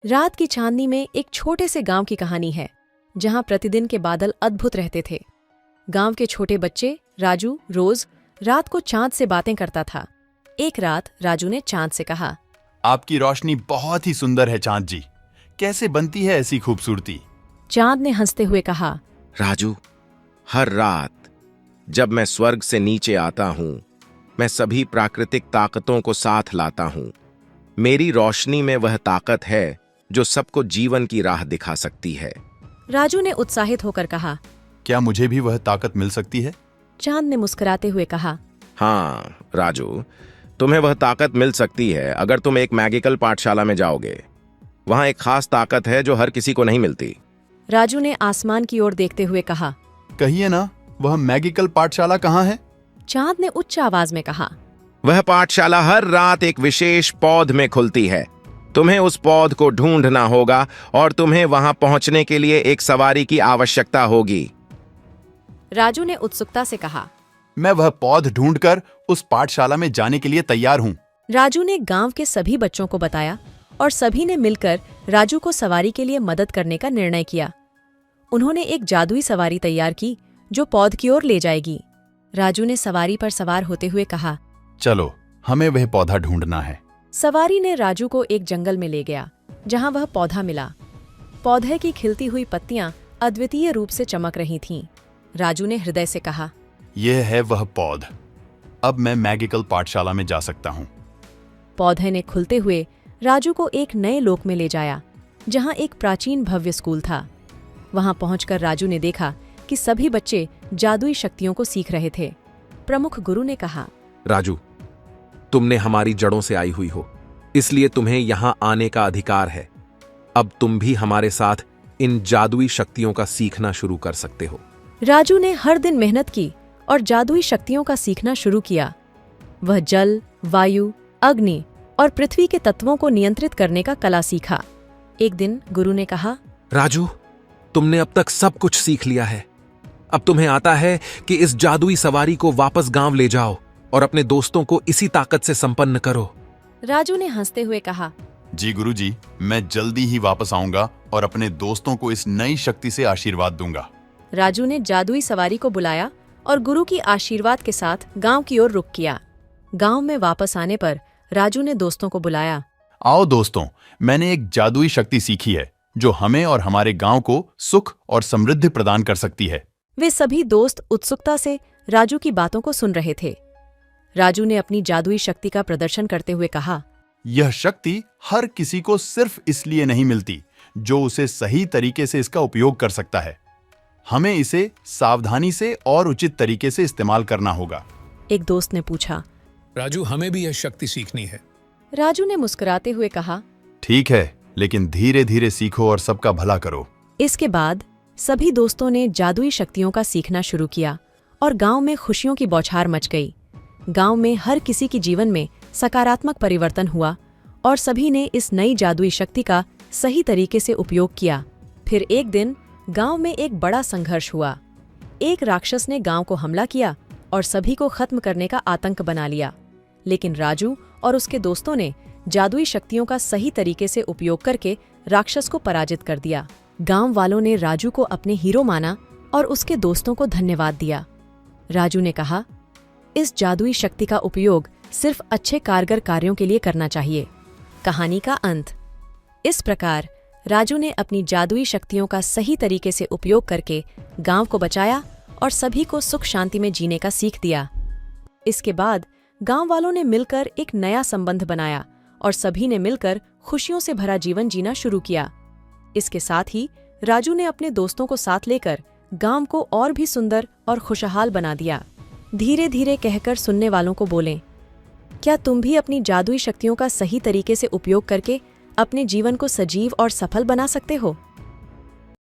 रात की चांदनी में एक छोटे से गांव की कहानी है, जहां प्रतिदिन के बादल अद्भुत रहते थे। गांव के छोटे बच्चे राजू रोज रात को चांद से बातें करता था। एक रात राजू ने चांद से कहा, आपकी रोशनी बहुत ही सुंदर है चांद जी। कैसे बनती है ऐसी खूबसूरती? चांद ने हंसते हुए कहा, राजू, हर रात जब मैं स्वर्ग से नीचे आता हूं, मैं सभी प्राकृतिक ताकतों को साथ लाता हूं। मेरी रोशनी में वह ताकत है जो सबको जीवन की राह दिखा सकती है। राजू ने उत्साहित होकर कहा। क्या मुझे भी वह ताकत मिल सकती है? चांद ने मुस्कुराते हुए कहा, हाँ राजू, तुम्हें वह ताकत मिल सकती है अगर तुम एक मैजिकल पाठशाला में जाओगे। वहां एक खास ताकत है जो हर किसी को नहीं मिलती। राजू ने आसमान की ओर देखते हुए कहा। कहिए ना, वह मैजिकल पाठशाला कहाँ है? चांद ने उच्च आवाज में कहा, वह पाठशाला हर रात एक विशेष पौध में खुलती है। तुम्हें उस पौध को ढूंढना होगा और तुम्हें वहां पहुंचने के लिए एक सवारी की आवश्यकता होगी। राजू ने उत्सुकता से कहा। मैं वह पौध ढूंढकर उस पाठशाला में जाने के लिए तैयार हूँ। राजू ने गांव के सभी बच्चों को बताया और सभी ने मिलकर राजू को सवारी के लिए मदद करने का निर्णय किया। उन्होंने एक जादुई सवारी तैयार की जो पौध की ओर ले जाएगी। राजू ने सवारी पर सवार होते हुए कहा, चलो, हमें वह पौधा ढूंढना है। सवारी ने राजू को एक जंगल में ले गया जहां वह पौधा मिला। पौधे की खिलती हुई पत्तियां अद्वितीय रूप से चमक रही थीं। राजू ने हृदय से कहा, यह है वह पौध। अब मैं मैजिकल पाठशाला में जा सकता हूँ। पौधे ने खुलते हुए राजू को एक नए लोक में ले जाया जहां एक प्राचीन भव्य स्कूल था। वहां पहुंचकर राजू ने देखा कि सभी बच्चे जादुई शक्तियों को सीख रहे थे। प्रमुख गुरु ने कहा, राजू, तुमने हमारी जड़ों से आई हुई हो, इसलिए तुम्हें यहां आने का अधिकार है। अब तुम भी हमारे साथ इन जादुई शक्तियों का सीखना शुरू कर सकते हो। राजू ने हर दिन मेहनत की और जादुई शक्तियों का सीखना शुरू किया। वह जल, वायु, अग्नि और पृथ्वी के तत्वों को नियंत्रित करने का कला सीखा। एक दिन गुरु ने कहा, राजू, तुमने अब तक सब कुछ सीख लिया है। अब तुम्हें आता है कि इस जादुई सवारी को वापस गांव ले जाओ और अपने दोस्तों को इसी ताकत से संपन्न करो। राजू ने हंसते हुए कहा, जी गुरुजी, मैं जल्दी ही वापस आऊंगा और अपने दोस्तों को इस नई शक्ति से आशीर्वाद दूंगा। राजू ने जादुई सवारी को बुलाया और गुरु की आशीर्वाद के साथ गांव की ओर रुख किया। गांव में वापस आने पर राजू ने दोस्तों को बुलाया। आओ दोस्तों, मैंने एक जादुई शक्ति सीखी है जो हमें और हमारे गांव को सुख और समृद्धि प्रदान कर सकती है। वे सभी दोस्त उत्सुकता से राजू की बातों को सुन रहे थे। राजू ने अपनी जादुई शक्ति का प्रदर्शन करते हुए कहा, यह शक्ति हर किसी को सिर्फ इसलिए नहीं मिलती जो उसे सही तरीके से इसका उपयोग कर सकता है। हमें इसे सावधानी से और उचित तरीके से इस्तेमाल करना होगा। एक दोस्त ने पूछा, राजू, हमें भी यह शक्ति सीखनी है। राजू ने मुस्कुराते हुए कहा, ठीक है, लेकिन धीरे धीरे सीखो और सबका भला करो। इसके बाद सभी दोस्तों ने जादुई शक्तियों का सीखना शुरू किया और गांव में खुशियों की बौछार मच गई। गांव में हर किसी के जीवन में सकारात्मक परिवर्तन हुआ और सभी ने इस नई जादुई शक्ति का सही तरीके से उपयोग किया। फिर एक दिन गांव में एक बड़ा संघर्ष हुआ। एक राक्षस ने गांव को हमला किया और सभी को खत्म करने का आतंक बना लिया। लेकिन राजू और उसके दोस्तों ने जादुई शक्तियों का सही तरीके से उपयोग करके राक्षस को पराजित कर दिया। गांव वालों ने राजू को अपने हीरो माना और उसके दोस्तों को धन्यवाद दिया। राजू ने कहा, इस जादुई शक्ति का उपयोग सिर्फ अच्छे कारगर कार्यों के लिए करना चाहिए। कहानी का अंत। इस प्रकार राजू ने अपनी जादुई शक्तियों का सही तरीके से उपयोग करके गांव को बचाया और सभी को सुख शांति में जीने का सीख दिया। इसके बाद गांव वालों ने मिलकर एक नया संबंध बनाया और सभी ने मिलकर खुशियों से भरा जीवन जीना शुरू किया। इसके साथ ही राजू ने अपने दोस्तों को साथ लेकर गांव को और भी सुंदर और खुशहाल बना दिया। धीरे धीरे कहकर सुनने वालों को बोलें, क्या तुम भी अपनी जादुई शक्तियों का सही तरीके से उपयोग करके अपने जीवन को सजीव और सफल बना सकते हो?